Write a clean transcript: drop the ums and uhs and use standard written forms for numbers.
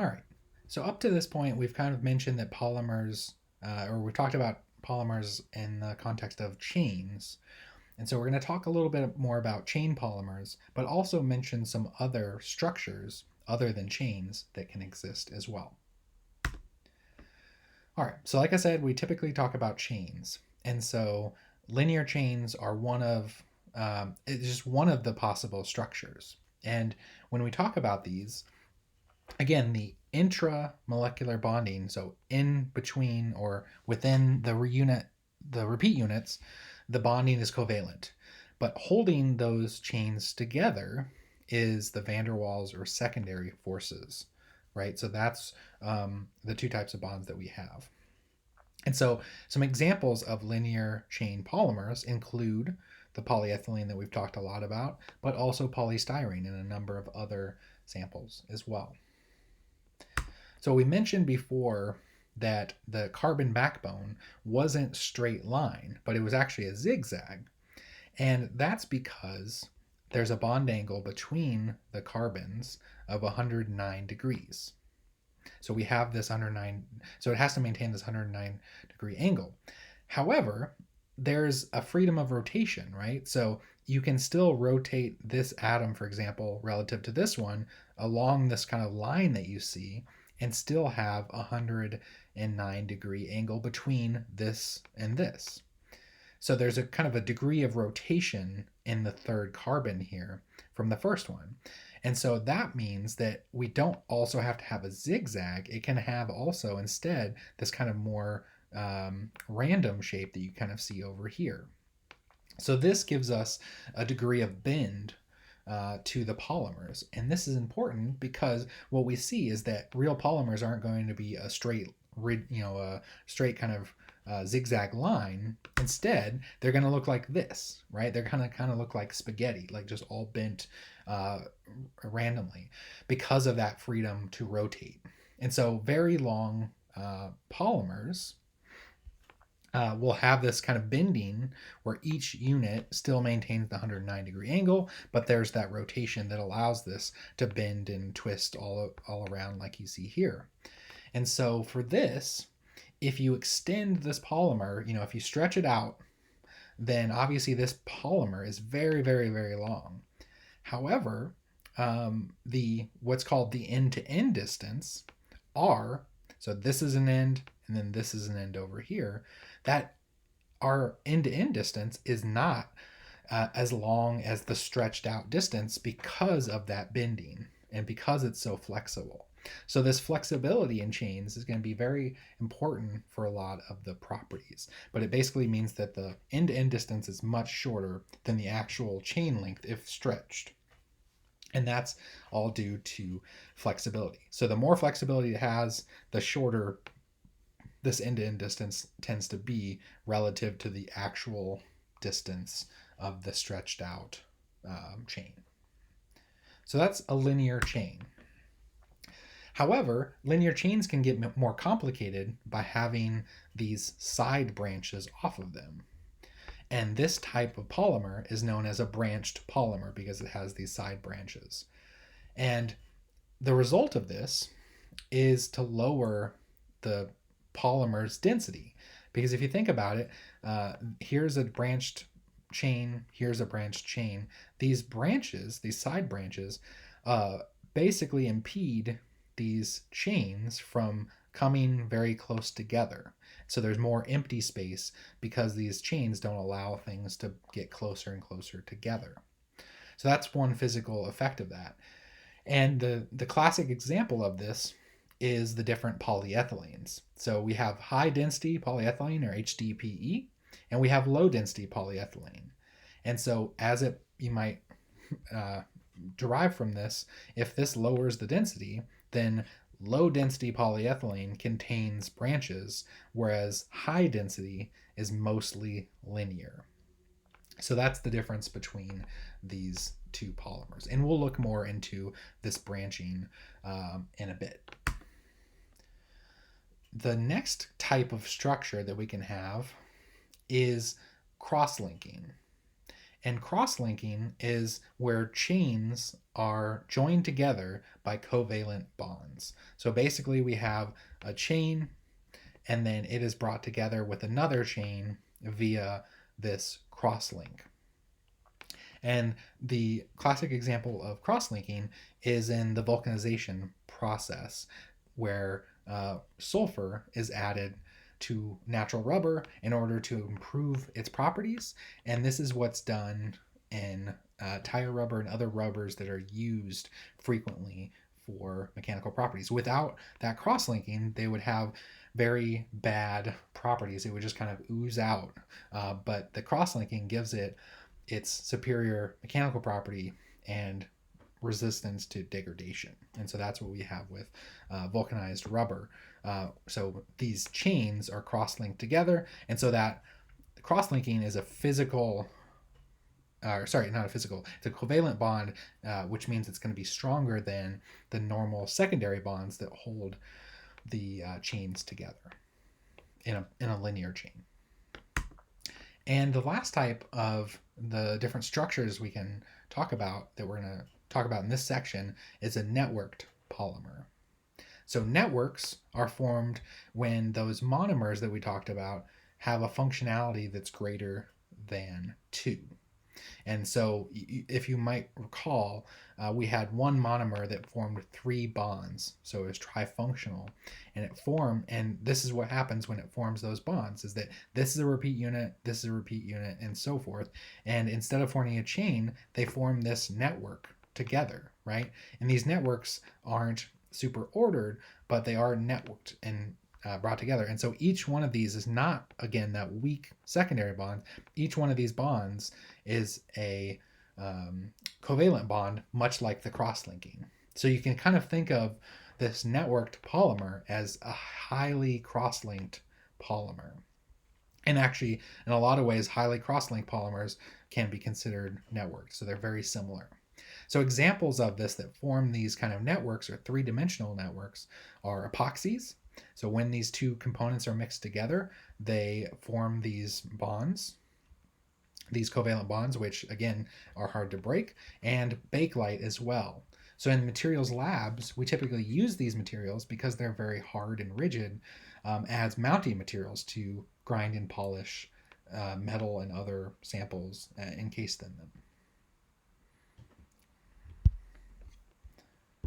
All right. So up to this point, we've kind of mentioned that polymers, or we've talked about polymers in the context of chains. And so we're going to talk a little bit more about chain polymers, but also mention some other structures other than chains that can exist as well. All right. So like I said, we typically talk about chains. And so linear chains are it's just one of the possible structures. And when we talk about these, again, the intramolecular bonding, so in between or within the repeat units, the bonding is covalent. But holding those chains together is the van der Waals or secondary forces, right? So that's the two types of bonds that we have. And so some examples of linear chain polymers include the polyethylene that we've talked a lot about, but also polystyrene and a number of other samples as well. So we mentioned before that the carbon backbone wasn't straight line, but it was actually a zigzag. And that's because there's a bond angle between the carbons of 109 degrees. So we have this 109, so it has to maintain this 109-degree angle. However, there's a freedom of rotation, right? So you can still rotate this atom, for example, relative to this one along this kind of line that you see and still have a 109-degree angle between this and this. So there's a kind of a degree of rotation in the third carbon here from the first one. And so that means that we don't also have to have a zigzag. It can have also instead this kind of more random shape that you kind of see over here. So this gives us a degree of bend to the polymers. And this is important because what we see is that real polymers aren't going to be a straight, a straight kind of zigzag line. Instead, they're going to look like this, right? They're going to kind of look like spaghetti, like just all bent randomly because of that freedom to rotate. And so very long polymers will have this kind of bending where each unit still maintains the 109-degree angle, but there's that rotation that allows this to bend and twist all around like you see here. And so for this, if you extend this polymer, if you stretch it out, then obviously this polymer is very, very, very long. However, the what's called the end-to-end distance, R, so this is an end and then this is an end over here, that our end-to-end distance is not as long as the stretched out distance because of that bending and because it's so flexible. So this flexibility in chains is going to be very important for a lot of the properties, but it basically means that the end-to-end distance is much shorter than the actual chain length if stretched. And that's all due to flexibility. So the more flexibility it has, the shorter this end-to-end distance tends to be relative to the actual distance of the stretched out chain. So that's a linear chain. However, linear chains can get more complicated by having these side branches off of them. And this type of polymer is known as a branched polymer because it has these side branches. And the result of this is to lower the polymer's density. Because if you think about it, here's a branched chain, here's a branched chain. These branches, these side branches, basically impede these chains from coming very close together. So there's more empty space because these chains don't allow things to get closer and closer together. So that's one physical effect of that. And the classic example of this is the different polyethylenes. So we have high density polyethylene or HDPE, and we have low density polyethylene. And so as you might derive from this, if this lowers the density, then low density polyethylene contains branches, whereas high density is mostly linear. So that's the difference between these two polymers. And we'll look more into this branching in a bit. The next type of structure that we can have is cross-linking. And cross-linking is where chains are joined together by covalent bonds. So basically we have a chain and then it is brought together with another chain via this cross-link. And the classic example of cross-linking is in the vulcanization process, where sulfur is added to natural rubber in order to improve its properties. And this is what's done in tire rubber and other rubbers that are used frequently for mechanical properties. Without that cross-linking, they would have very bad properties. It would just kind of ooze out. But the cross-linking gives it its superior mechanical property and resistance to degradation. And so that's what we have with vulcanized rubber. So these chains are cross-linked together, and so that cross-linking is a physical, sorry, not a physical, it's a covalent bond, which means it's going to be stronger than the normal secondary bonds that hold the chains together in a linear chain. And the last type of the different structures we can talk about that we're going to talk about in this section is a networked polymer. So networks are formed when those monomers that we talked about have a functionality that's greater than 2. And so if you might recall, we had one monomer that formed 3 bonds. So it was trifunctional, and this is what happens when it forms those bonds, is that this is a repeat unit, this is a repeat unit, and so forth. And instead of forming a chain, they form this network together, right? And these networks aren't super ordered, but they are networked and brought together. And so each one of these is not, again, that weak secondary bond. Each one of these bonds is a covalent bond, much like the cross-linking. So you can kind of think of this networked polymer as a highly cross-linked polymer. And actually, in a lot of ways, highly cross-linked polymers can be considered networked. So they're very similar. So examples of this that form these kind of networks, or three-dimensional networks, are epoxies. So when these two components are mixed together, they form these bonds, these covalent bonds, which again are hard to break, and bakelite as well. So in materials labs, we typically use these materials because they're very hard and rigid as mounting materials to grind and polish metal and other samples encased in them.